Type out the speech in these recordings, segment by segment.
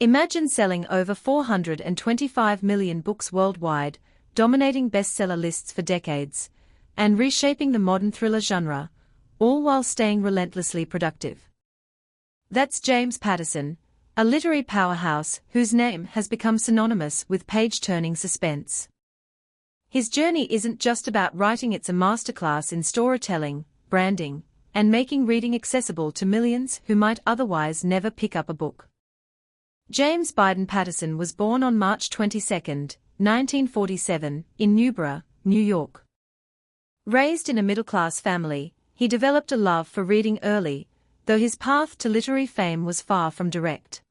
Imagine selling over 425 million books worldwide, dominating bestseller lists for decades, and reshaping the modern thriller genre, all while staying relentlessly productive. That's James Patterson, a literary powerhouse whose name has become synonymous with page-turning suspense. His journey isn't just about writing, it's a masterclass in storytelling, branding, and making reading accessible to millions who might otherwise never pick up a book. James Patterson was born on March 22, 1947, in Newborough, New York. Raised in a middle-class family, he developed a love for reading early, though his path to literary fame was far from direct.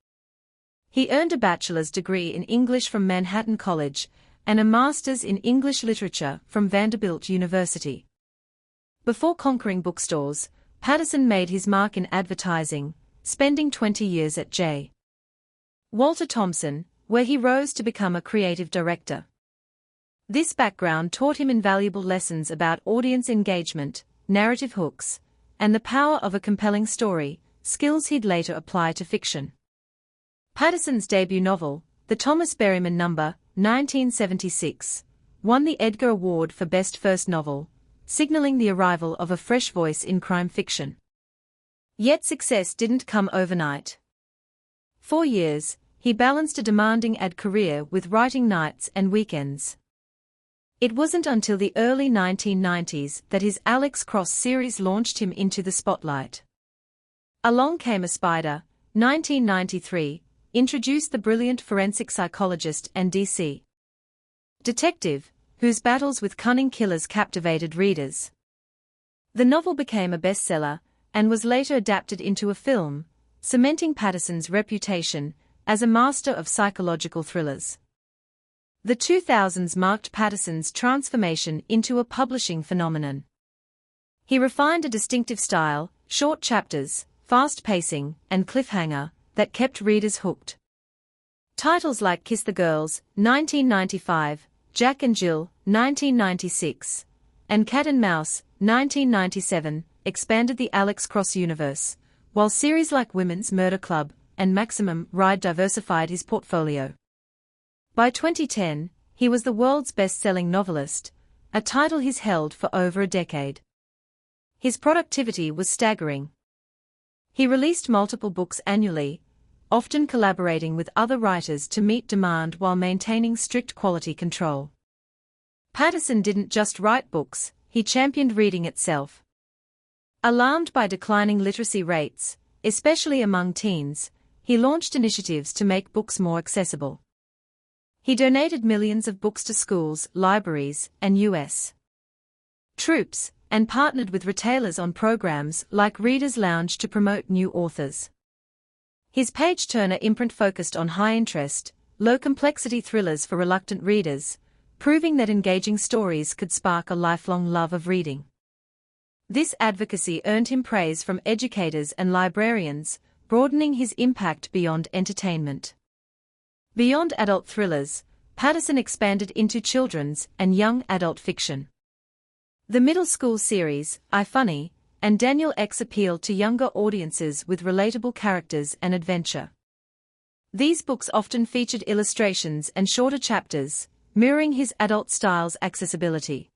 He earned a bachelor's degree in English from Manhattan College and a master's in English literature from Vanderbilt University. Before conquering bookstores, Patterson made his mark in advertising, spending 20 years at J. Walter Thompson, where he rose to become a creative director. This background taught him invaluable lessons about audience engagement, narrative hooks, and the power of a compelling story, skills he'd later apply to fiction. Patterson's debut novel, The Thomas Berryman Number, 1976, won the Edgar Award for Best First Novel, signaling the arrival of a fresh voice in crime fiction. Yet success didn't come overnight. 4 years, he balanced a demanding ad career with writing nights and weekends. It wasn't until the early 1990s that his Alex Cross series launched him into the spotlight. Along Came a Spider, 1993, introduced the brilliant forensic psychologist and D.C. detective, whose battles with cunning killers captivated readers. The novel became a bestseller, and was later adapted into a film, cementing Patterson's reputation as a master of psychological thrillers. The 2000s marked Patterson's transformation into a publishing phenomenon. He refined a distinctive style, short chapters, fast pacing, and cliffhanger, that kept readers hooked. Titles like Kiss the Girls, 1995, Jack and Jill, 1996, and Cat and Mouse, 1997, expanded the Alex Cross universe, while series like Women's Murder Club and Maximum Ride diversified his portfolio. By 2010, he was the world's best-selling novelist, a title he's held for over a decade. His productivity was staggering. He released multiple books annually, often collaborating with other writers to meet demand while maintaining strict quality control. Patterson didn't just write books, he championed reading itself. Alarmed by declining literacy rates, especially among teens, he launched initiatives to make books more accessible. He donated millions of books to schools, libraries, and U.S. troops, and partnered with retailers on programs like Reader's Lounge to promote new authors. His page-turner imprint focused on high-interest, low-complexity thrillers for reluctant readers, proving that engaging stories could spark a lifelong love of reading. This advocacy earned him praise from educators and librarians, broadening his impact beyond entertainment. Beyond adult thrillers, Patterson expanded into children's and young adult fiction. The middle school series, iFunny, and Daniel X appealed to younger audiences with relatable characters and adventure. These books often featured illustrations and shorter chapters, mirroring his adult style's accessibility.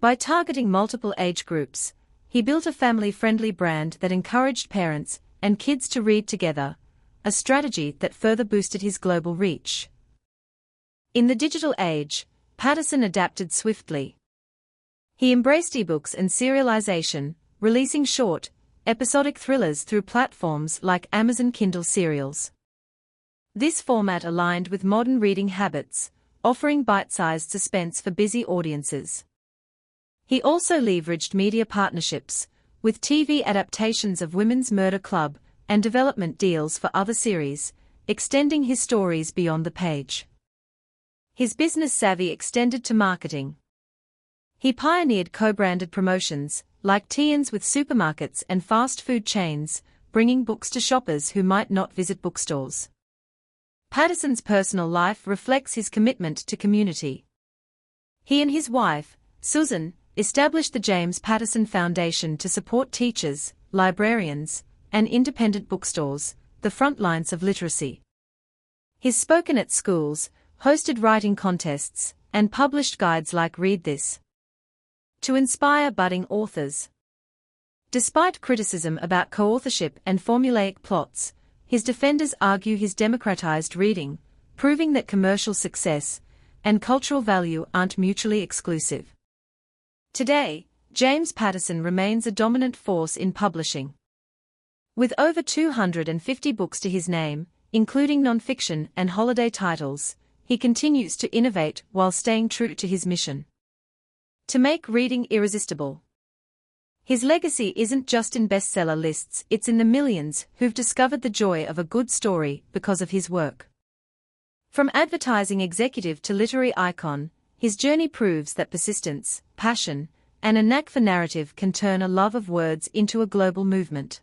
By targeting multiple age groups, he built a family-friendly brand that encouraged parents and kids to read together, a strategy that further boosted his global reach. In the digital age, Patterson adapted swiftly. He embraced ebooks and serialization, releasing short, episodic thrillers through platforms like Amazon Kindle serials. This format aligned with modern reading habits, offering bite-sized suspense for busy audiences. He also leveraged media partnerships, with TV adaptations of Women's Murder Club and development deals for other series, extending his stories beyond the page. His business savvy extended to marketing. He pioneered co-branded promotions, like tie-ins with supermarkets and fast food chains, bringing books to shoppers who might not visit bookstores. Patterson's personal life reflects his commitment to community. He and his wife, Susan, established the James Patterson Foundation to support teachers, librarians, and independent bookstores, the front lines of literacy. He's spoken at schools, hosted writing contests, and published guides like Read This to inspire budding authors. Despite criticism about co-authorship and formulaic plots, his defenders argue he's democratized reading, proving that commercial success and cultural value aren't mutually exclusive. Today, James Patterson remains a dominant force in publishing. With over 250 books to his name, including non-fiction and holiday titles, he continues to innovate while staying true to his mission: to make reading irresistible. His legacy isn't just in bestseller lists, it's in the millions who've discovered the joy of a good story because of his work. From advertising executive to literary icon, his journey proves that persistence, passion, and a knack for narrative can turn a love of words into a global movement.